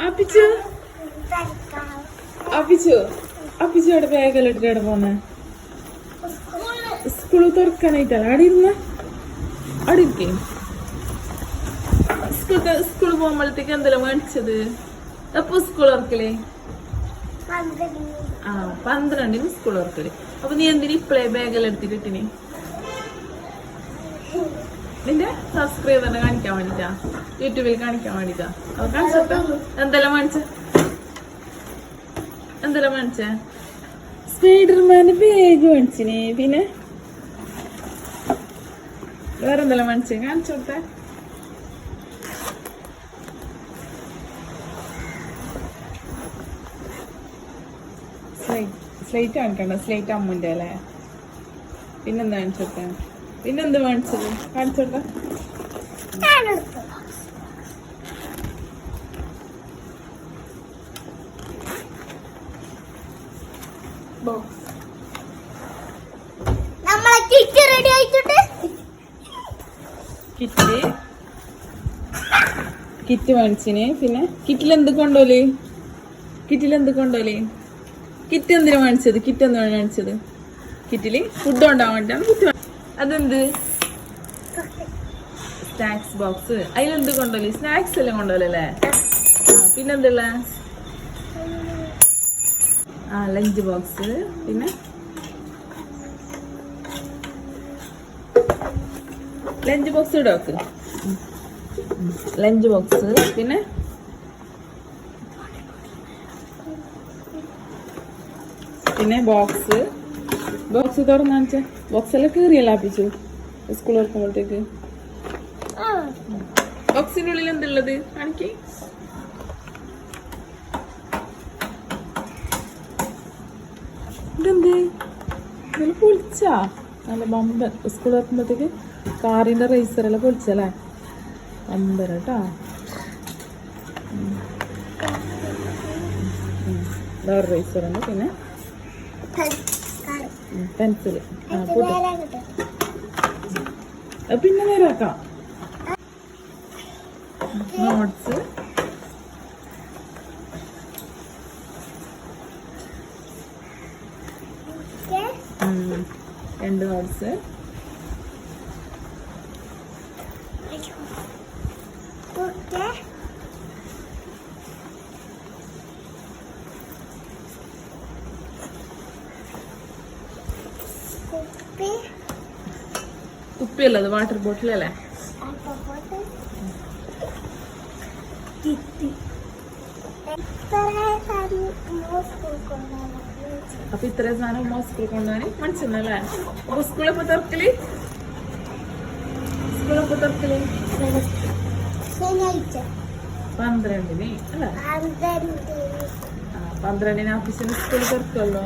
അപ്പിച്ചു അപ്പിച്ചു അപ്പിച്ചോടെ ബാഗെല്ലാം ഇട്ടിട്ട് പോന്നെ സ്കൂള് തുറക്കാനായിട്ടല്ല അവിടെ ഇരുന്ന അവിടെ ഇരിക്കേ സ്കൂള് പോകുമ്പോഴത്തേക്ക് എന്തെല്ലാം മേടിച്ചത് എപ്പോ സ്കൂൾ തുറക്കലേ 12 സ്കൂൾ തുറക്കല് അപ്പൊ നീ എന്തിനാ ഇപ്പളേ ബാഗെല്ലാം എടുത്തിട്ടിനി നിന്റെ സബ്സ്ക്രൈബറിനെ കാണിക്കാൻ വേണ്ടിട്ടാ യൂട്യൂബിൽ കാണിക്കാൻ വേണ്ടിട്ടാ അപ്പൊ കാണിച്ചോട്ടെ എന്തെല്ലാം മേടിച്ചേ സ്പൈഡർമാന്റെ ബാഗ് മേടിച്ചിനി പിന്നെ വേറെന്തെല്ലാം മേടിച്ചേ കാണിച്ചോട്ടെ സ്ലേറ്റ് കാണിക്കണ്ട സ്ലേറ്റ് അമ്മുന്റെ അല്ലേ പിന്നെന്താ കാണിച്ചോട്ടെ പിന്നെന്ത് മേടിച്ചത് കാണിച്ചോട്ടെ കിറ്റ് മേടിച്ചിന് പിന്നെ കിറ്റിലെന്ത് കൊണ്ടോലേ കിറ്റ് എന്തിനാ മേടിച്ചത് കിറ്റില് ഫുഡ് കൊണ്ടാവാൻ വേണ്ടിട്ടാണ് കിറ്റ് അതെന്ത് സ്നാക്സ് ബോക്സ് അതിലെന്ത് കൊണ്ടോലേ സ്നാക്സ് എല്ലാം കൊണ്ടോലല്ലേ പിന്നെന്തല്ല ലഞ്ച് ബോക്സ് പിന്നെ ലഞ്ച് ബോക്സ് ഇവിടെ വെക്ക് ലഞ്ച് ബോക്സ് പിന്നെ ബോക്സ് തുറന്നു കാണിച്ച ബോക്സ് എല്ലാം കീറിയല്ല ആപ്പിച്ചു സ്കൂൾ തുറക്കുമ്പോഴത്തേക്ക് ബോക്സിന്റെ ഉള്ളിൽ എന്തുള്ളത് കാണിക്ക് ഇതെന്ത് നല്ല പൊളിച്ചാ നല്ല ബമ്പർ സ്കൂൾ തുറക്കുമ്പോഴത്തേക്ക് കാറിന്റെ റേസറെല്ലാം പൊളിച്ചല്ലേ ബമ്പർ കേട്ടാ വേറെ റേസറുണ്ട് പിന്നെ പെൻസില് പിന്നെ നേരാക്കാം നോട്ട്സ് രണ്ട് നോട്ട്സ് കുപ്പിയല്ലത് വാട്ടർ ബോട്ടിലല്ലേ അപ്പൊ ഇത്രയും സാധനം ഉമ്മ സ്കൂളിൽ കൊണ്ടുപോകാൻ മനസ്സിലല്ലേ അപ്പൊ സ്കൂളെപ്പോ തുറക്കല് 12-ന് അല്ലേ 12-ന് ഓഫീസിൽ സ്കൂൾ തുറക്കുമല്ലോ